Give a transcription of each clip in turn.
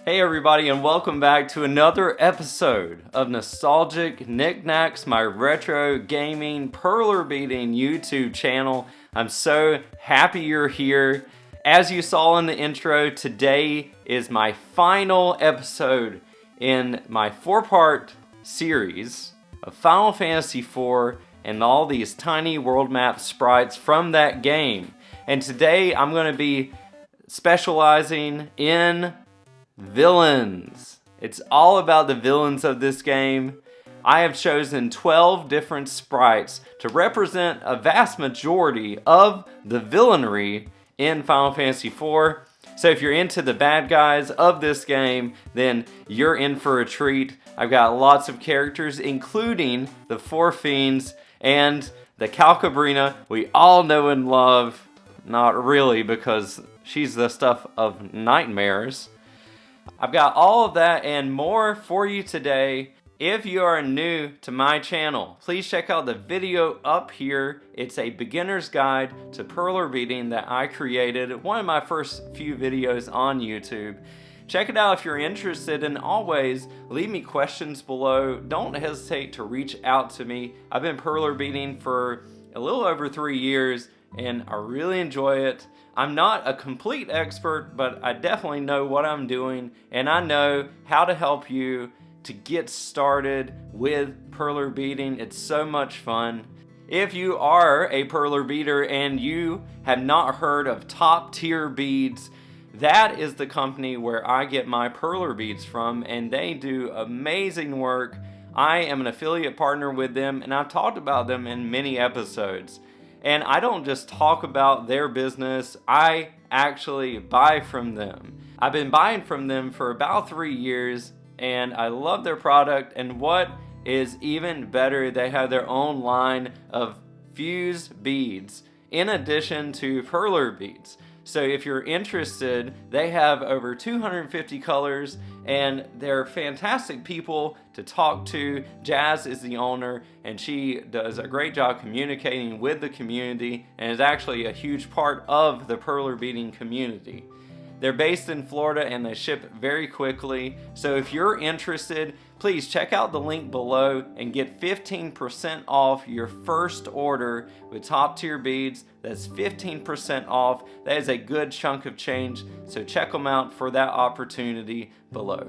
Hey everybody, and welcome back to another episode of Nostalgic Nick-Nacks, my retro gaming Perler Beading YouTube channel. I'm so happy you're here. As you saw in the intro, today is my final episode in my 4-part series of Final Fantasy IV and all these tiny world map sprites from that game. And today I'm going to be specializing in villains. It's all about the villains of this game. I have chosen 12 different sprites to represent a vast majority of the villainry in Final Fantasy IV. So if you're into the bad guys of this game, then you're in for a treat. I've got lots of characters, including the 4 Fiends and the Calcabrina we all know and love. Not really, because she's the stuff of nightmares. I've got all of that and more for you today. If you are new to my channel, please check out the video up here. It's a beginner's guide to Perler Beading that I created, one of my first few videos on YouTube. Check it out if you're interested, and always leave me questions below. Don't hesitate to reach out to me. I've been Perler Beading for a little over 3 years and I really enjoy it. I'm not a complete expert, but I definitely know what I'm doing, and I know how to help you to get started with Perler Beading. It's so much fun. If you are a Perler Beader and you have not heard of Top Tier Beads, that is the company where I get my Perler Beads from, and they do amazing work. I am an affiliate partner with them, and I've talked about them in many episodes. And I don't just talk about their business, I actually buy from them. I've been buying from them for about 3 years, and I love their product. And what is even better, they have their own line of fuse beads in addition to Perler Beads. So if you're interested, they have over 250 colors, and they're fantastic people to talk to. Jazz is the owner, and she does a great job communicating with the community and is actually a huge part of the Perler Beading community. They're based in Florida and they ship very quickly. So if you're interested, please check out the link below and get 15% off your first order with Top Tier Beads. That's 15% off. That is a good chunk of change. So check them out for that opportunity below.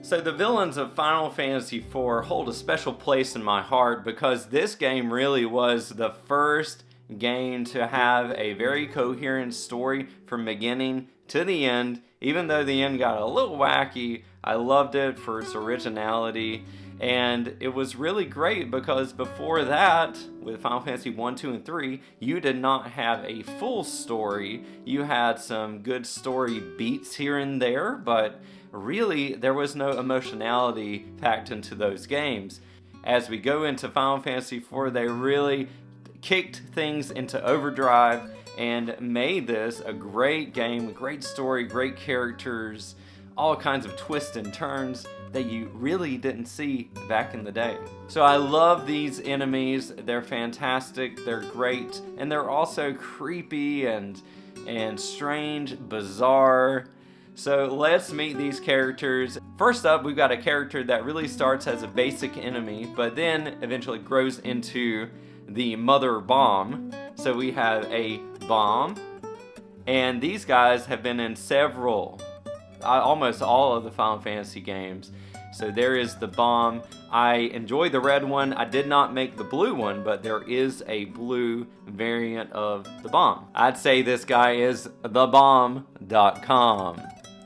So the villains of Final Fantasy IV hold a special place in my heart because this game really was the first game to have a very coherent story from beginning to the end. Even though the end got a little wacky, I loved it for its originality, and it was really great because before that, with Final Fantasy 1, 2, and 3, you did not have a full story. You had some good story beats here and there, but really there was no emotionality packed into those games. As we go into Final Fantasy IV, they really kicked things into overdrive and made this a great game, great story, great characters, all kinds of twists and turns that you really didn't see back in the day. So I love these enemies. They're fantastic, they're great, and they're also creepy and strange, bizarre. So let's meet these characters. First up, we've got a character that really starts as a basic enemy, but then eventually grows into the Mother Bomb. So we have a bomb, and these guys have been in several, almost all of the Final Fantasy games. So there is the bomb. I enjoy the red one. I did not make the blue one, but there is a blue variant of the bomb. I'd say this guy is thebomb.com.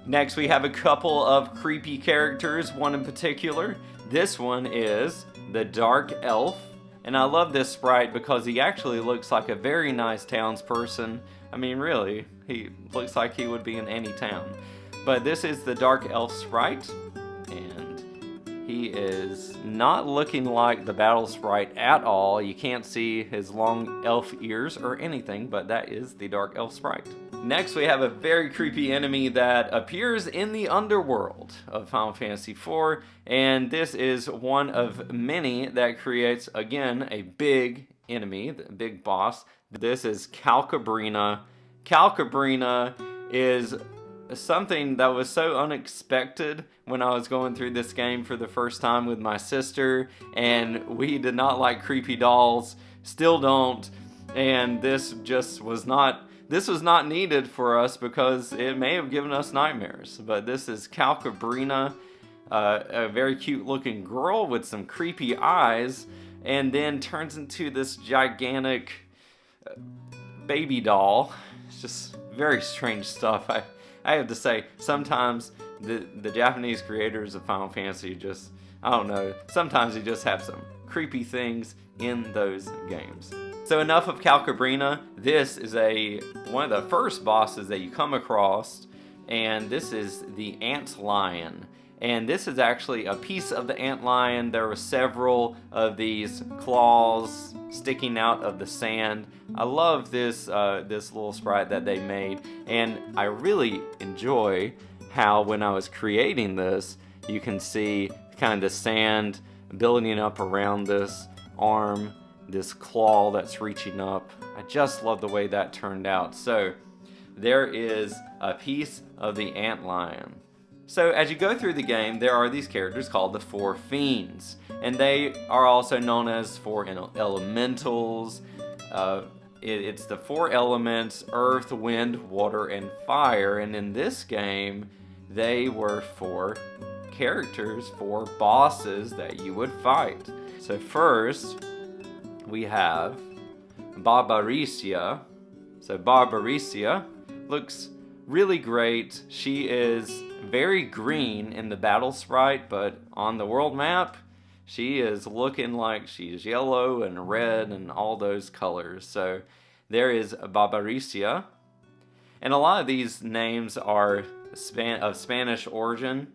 Next, we have a couple of creepy characters, one in particular. This one is the Dark Elf. And I love this sprite because he actually looks like a very nice townsperson. I mean, really, he looks like he would be in any town. But this is the Dark Elf sprite, and he is not looking like the battle sprite at all. You can't see his long elf ears or anything, but that is the Dark Elf sprite. Next, we have a very creepy enemy that appears in the underworld of Final Fantasy IV, and this is one of many that creates, again, a big enemy, the big boss. This is Calcabrina. Calcabrina is something that was so unexpected when I was going through this game for the first time with my sister, and we did not like creepy dolls, still don't, and this was not needed for us because it may have given us nightmares. But this is Calcabrina, a very cute looking girl with some creepy eyes, and then turns into this gigantic baby doll. It's just very strange stuff. I have to say, sometimes the Japanese creators of Final Fantasy just, I don't know, sometimes they just have some creepy things in those games. So enough of Calcabrina. This is one of the first bosses that you come across, and this is the Ant Lion. And this is actually a piece of the ant lion. There were several of these claws sticking out of the sand. I love this little sprite that they made, and I really enjoy how when I was creating this, you can see kind of the sand building up around this arm, this claw that's reaching up. I just love the way that turned out. So there is a piece of the ant lion. So as you go through the game, there are these characters called the Four Fiends, and they are also known as four elementals. It's the four elements: earth, wind, water, and fire. And in this game, they were four characters, four bosses that you would fight. So first, we have Barbaricia. So Barbaricia looks really great. She is very green in the battle sprite, but on the world map, she is looking like she's yellow and red and all those colors. So there is Barbaricia. And a lot of these names are of Spanish origin.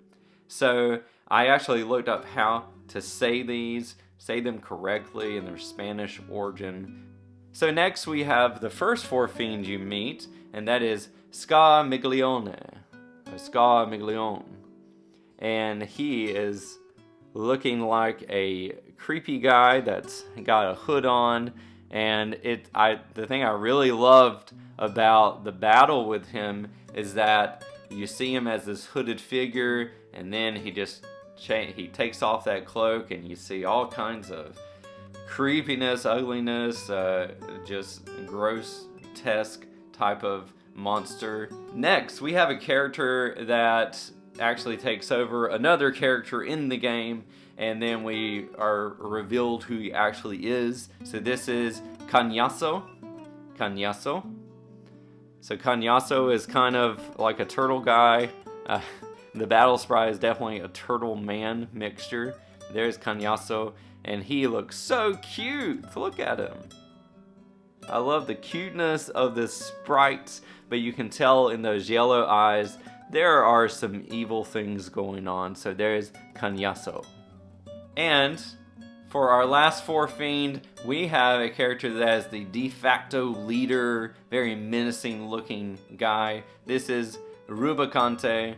So I actually looked up how to say them correctly in their Spanish origin. So next we have the first four fiends you meet, and that is Scarmiglione. And he is looking like a creepy guy that's got a hood on, and the thing I really loved about the battle with him is that you see him as this hooded figure, and then he takes off that cloak, and you see all kinds of creepiness, ugliness, just grotesque type of monster. Next, we have a character that actually takes over another character in the game, and then we are revealed who he actually is. So this is Canyaso. So Canyaso is kind of like a turtle guy. The battle sprite is definitely a turtle man mixture. There's Canyaso, and he looks so cute. Look at him. I love the cuteness of the sprites, but you can tell in those yellow eyes there are some evil things going on. So there's Canyaso. And for our last four fiend, we have a character that is the de facto leader, very menacing looking guy. This is Rubicante.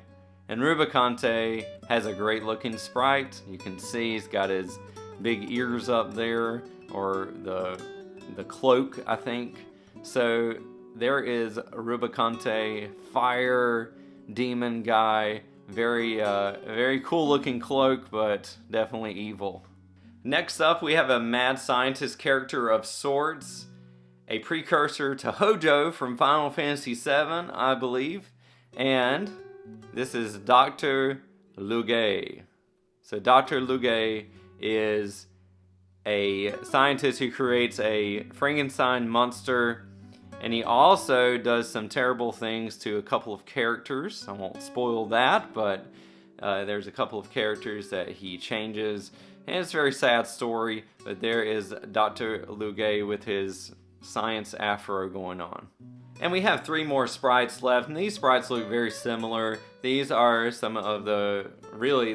And Rubicante has a great looking sprite. You can see he's got his big ears up there, or the cloak, I think. So there is Rubicante, fire demon guy, very cool looking cloak, but definitely evil. Next up, we have a mad scientist character of sorts, a precursor to Hojo from Final Fantasy VII, I believe, and this is Dr. Luge. So Dr. Luge is a scientist who creates a Frankenstein monster, and he also does some terrible things to a couple of characters. I won't spoil that, but there's a couple of characters that he changes, and it's a very sad story, but there is Dr. Luge with his science afro going on. And we have three more sprites left, and these sprites look very similar. These are some of the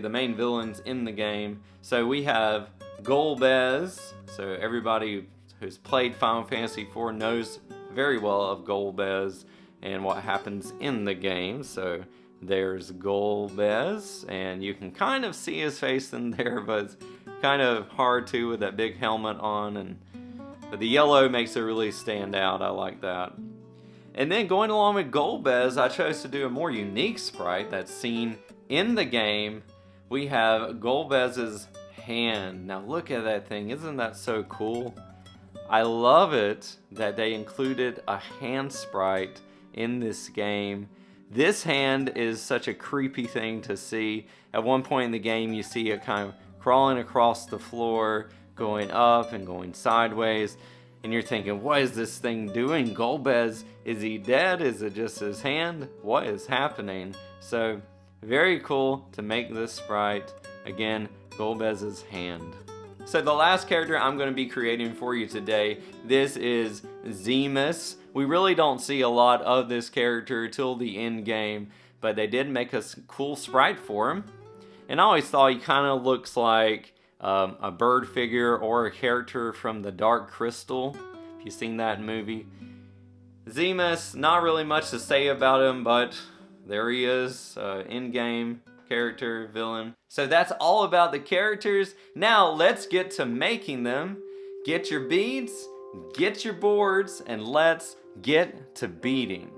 main villains in the game. So we have Golbez. So everybody who's played Final Fantasy IV knows very well of Golbez and what happens in the game. So there's Golbez, and you can kind of see his face in there, but it's kind of hard to with that big helmet on, but the yellow makes it really stand out. I like that. And then going along with Golbez, I chose to do a more unique sprite that's seen in the game. We have Golbez's hand. Now look at that thing, isn't that so cool? I love it that they included a hand sprite in this game. This hand is such a creepy thing to see. At one point in the game, you see it kind of crawling across the floor, going up and going sideways, and you're thinking, what is this thing doing? Golbez, is he dead? Is it just his hand? What is happening? So, very cool to make this sprite. Again, Golbez's hand. So the last character I'm going to be creating for you today, this is Zemus. We really don't see a lot of this character till the end game, but they did make a cool sprite for him. And I always thought he kind of looks like a bird figure or a character from The Dark Crystal, if you've seen that movie. Zemus, not really much to say about him, but there he is, in-game character, villain. So that's all about the characters. Now let's get to making them. Get your beads, get your boards, and let's get to beading.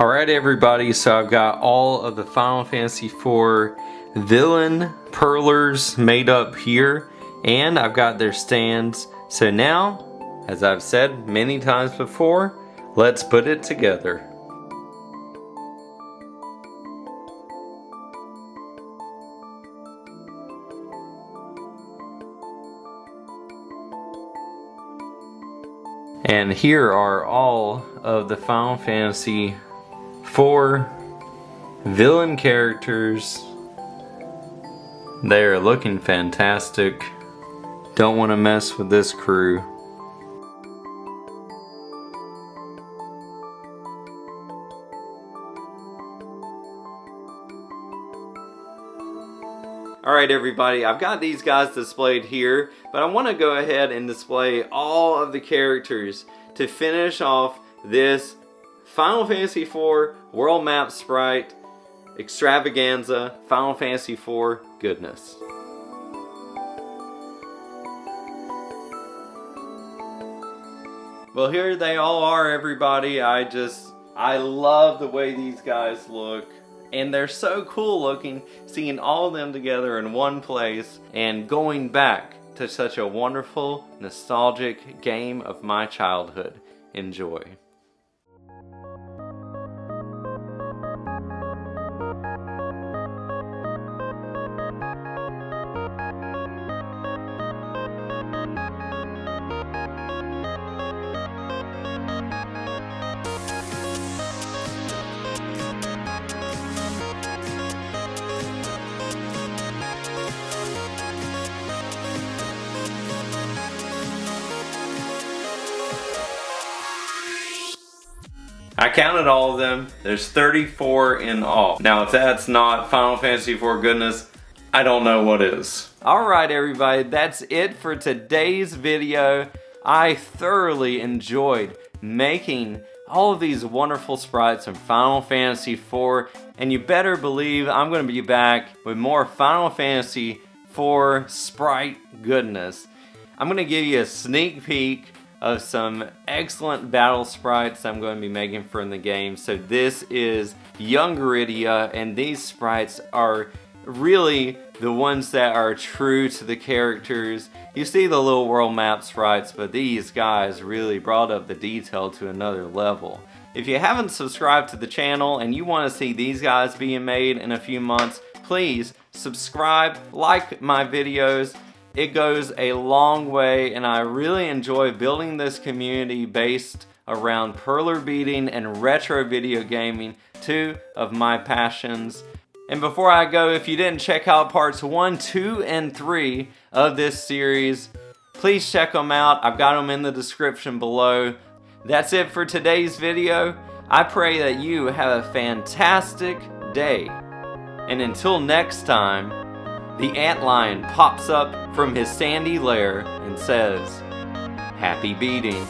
Alright everybody, so I've got all of the Final Fantasy IV villain Perlers made up here, and I've got their stands. So now, as I've said many times before, let's put it together. And here are all of the Final Fantasy IV villain characters. They are looking fantastic. Don't want to mess with this crew. Alright everybody, I've got these guys displayed here, but I want to go ahead and display all of the characters to finish off this Final Fantasy IV World Map Sprite Extravaganza Final Fantasy IV goodness. Well, here they all are everybody. I love the way these guys look. And they're so cool looking, seeing all of them together in one place and going back to such a wonderful, nostalgic game of my childhood. Enjoy. I counted all of them. There's 34 in all. Now, if that's not Final Fantasy IV goodness, I don't know what is. Alright everybody, that's it for today's video. I thoroughly enjoyed making all of these wonderful sprites from Final Fantasy IV, and you better believe I'm going to be back with more Final Fantasy IV sprite goodness. I'm going to give you a sneak peek of some excellent battle sprites I'm going to be making from the game. So this is Young Iridia, and these sprites are really the ones that are true to the characters. You see the little world map sprites, but these guys really brought up the detail to another level. If you haven't subscribed to the channel and you want to see these guys being made in a few months, please subscribe, like my videos. It goes a long way, and I really enjoy building this community based around Perler Beading and retro video gaming, two of my passions. And before I go, if you didn't check out parts 1, 2, and 3 of this series, please check them out. I've got them in the description below. That's it for today's video. I pray that you have a fantastic day. And until next time, the antlion pops up from his sandy lair and says, "Happy beading."